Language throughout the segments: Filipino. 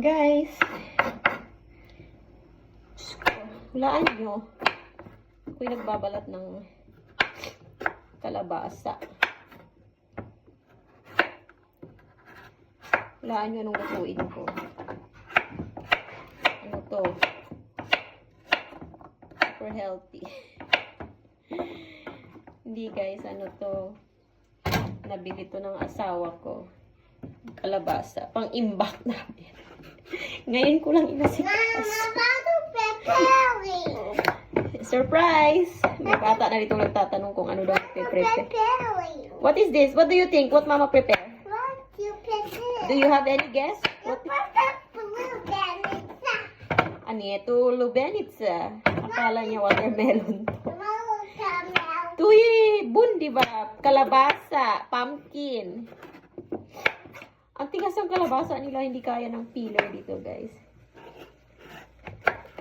Guys, hulaan nyo. Ako'y nagbabalat ng kalabasa. Hulaan nyo anong lutuin ko. Ano to? Super healthy. Hindi guys, ano to? Nabili to ng asawa ko. Kalabasa. Pang-imbak namin. Ngayon ko lang inasikas. Surprise! May bata na dito nagtatanong kung ano daw prepare. What is this? What do you think? What mama prepare? Do you have any guess? What? Ano ito? Lubenitsa. Akala niya watermelon to. Tuyi! Bun, di ba? Kalabasa. Pumpkin. Ang tigas ng kalabasa nila, hindi kaya ng peeler dito, guys.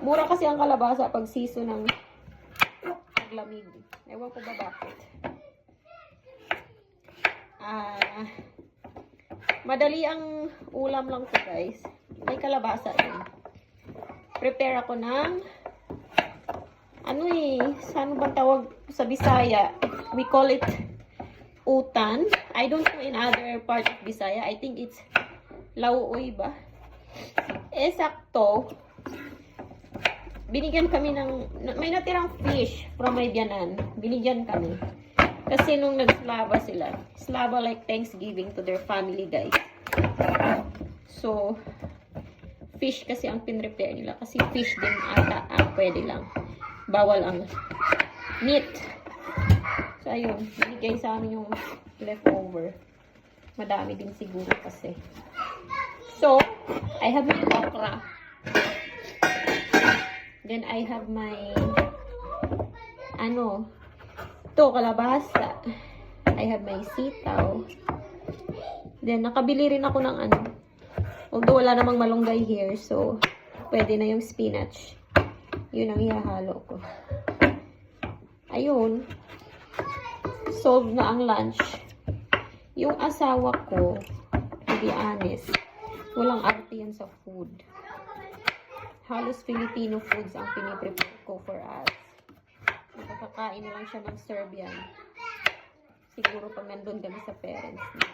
Mura kasi ang kalabasa pag season ng paglamig. Ewan ko ba bakit. Madali ang ulam lang to, guys. May kalabasa din. Prepare ako ng saan bang tawag sa Bisaya? We call it utan. I don't know in other part of Bisaya. I think it's lauoy ba? Sakto. Binigyan kami ng, may natirang fish from my biyanan. Binigyan kami. Kasi nung nagslava sila. Slava like Thanksgiving to their family, guys. So, fish kasi ang pinrepare nila. Kasi fish din ata pwede lang. Bawal ang meat. So, ayun. Binigay sa amin yung leftover. Madami din siguro kasi. So, I have my okra. Then, I have my kalabasa. I have my sitaw. Then, nakabili rin ako ng although wala namang malunggay here, so, pwede na yung spinach. Yun ang ihahalo ko. Ayun. Solve na ang lunch. Yung asawa ko, to be honest, walang arte yan sa food. Halos Filipino foods ang piniprepare ko for us. Nakakakain na lang siya ng Serbian. Siguro pag nandun kami sa parents niya.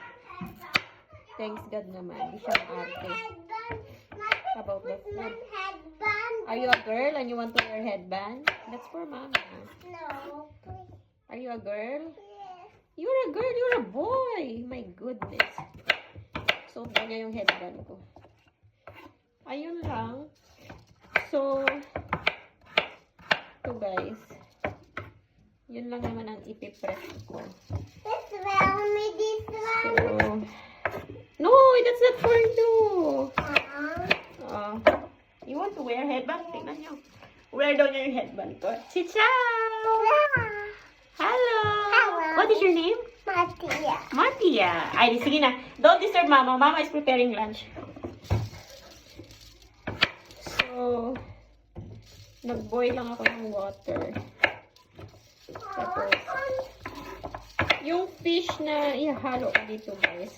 Thanks God naman. Di siya arte. About the food. Are you a girl and you want to wear headband? That's for mama. No, please. Are you a girl? Yes. You're a girl, you're a boy. My goodness. So, niya yung headband ko. Ayun lang. So, ito guys. Yun lang naman ang ipipress ko. This one. So, no, that's not for you. You want to wear headband? Tingnan nyo. Wear daw niya yung headband ko. Chichao! Hello! What is your name? Matia. Matia. Ay, sige na. Don't disturb mama. Mama is preparing lunch. So, nag-boil lang ako ng water. Tapos, yung fish na ihahalo ko dito, guys.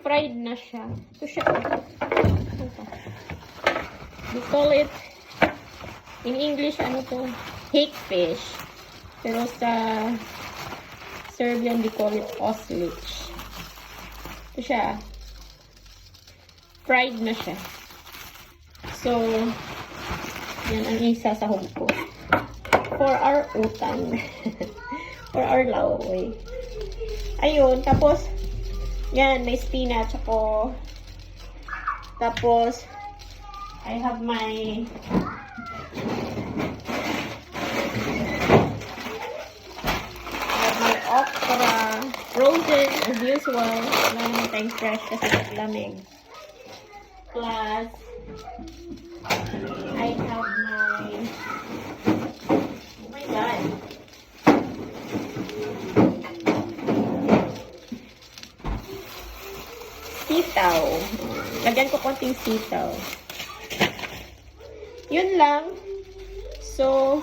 Fried na siya. Ito siya. We call it, in English, hake fish. Pero sa Serbian, we call it oslic. Ito siya. Fried na siya. So, yan ang isasahog ko. For our utan. For our lauoy. Ayun. Tapos, yan, may spinach ako. Tapos, I have my okra, frozen as usual. Wala naman tayong fresh kasi lamig. Plus, I have my, oh my god, sitaw. Lagyan ko konting sitaw. Yun lang. So,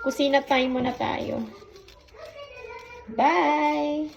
kusina time muna tayo. Bye!